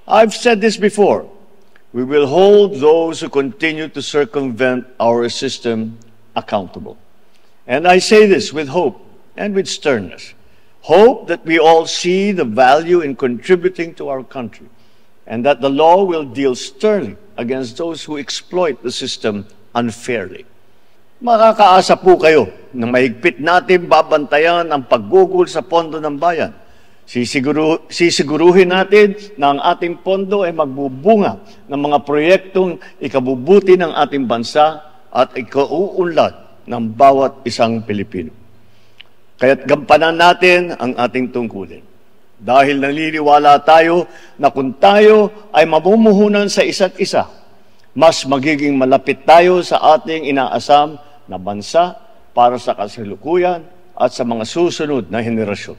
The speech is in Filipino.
I've said this before. We will hold those who continue to circumvent our system accountable. And I say this with hope and with sternness. Hope that we all see the value in contributing to our country, and that the law will deal sternly against those who exploit the system unfairly. Makakaasa po kayo na mahigpit natin babantayan ang paggugol sa pondo ng bayan. Sisiguruhin natin na ang ating pondo ay magbubunga ng mga proyektong ikabubuti ng ating bansa at ikauunlad ng bawat isang Pilipino. Kaya't gampanan natin ang ating tungkulin. Dahil naniniwala tayo na kung tayo ay mamumuhunan sa isa't isa, mas magiging malapit tayo sa ating inaasam na bansa para sa kasalukuyan at sa mga susunod na henerasyon.